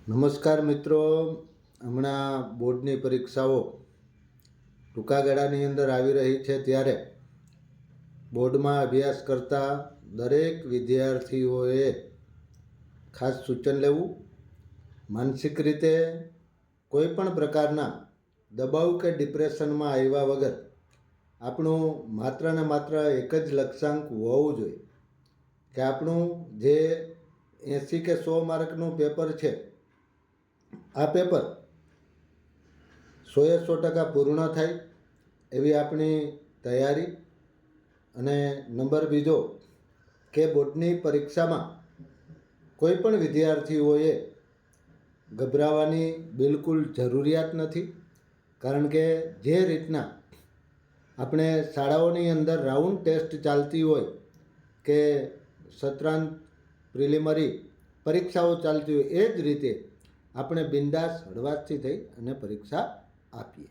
નમસ્કાર મિત્રો, હમણાં બોર્ડની પરીક્ષાઓ ટૂંકા ગાળાની અંદર આવી રહી છે ત્યારે બોર્ડમાં અભ્યાસ કરતા દરેક વિદ્યાર્થીઓએ ખાસ સૂચન લેવું. માનસિક રીતે કોઈ પણ પ્રકારના દબાવ કે ડિપ્રેશનમાં આવ્યા વગર આપણું માત્ર ને માત્ર એક જ લક્ષ્યાંક હોવું જોઈએ કે આપણું જે 80 કે 100 માર્કનું પેપર છે, આ પેપર 100% પૂર્ણ થાય એવી આપણી તૈયારી. અને નંબર બીજો કે બોર્ડની પરીક્ષામાં કોઈ પણ વિદ્યાર્થીઓએ ગભરાવાની બિલકુલ જરૂરિયાત નથી. કારણ કે જે રીતના આપણે શાળાઓની અંદર રાઉન્ડ ટેસ્ટ ચાલતી હોય કે સત્રાંત પ્રિલિમરી પરીક્ષાઓ ચાલતી હોય, એ જ રીતે આપણે બિંદાસ હળવાશથી થઈ અને પરીક્ષા આપીએ.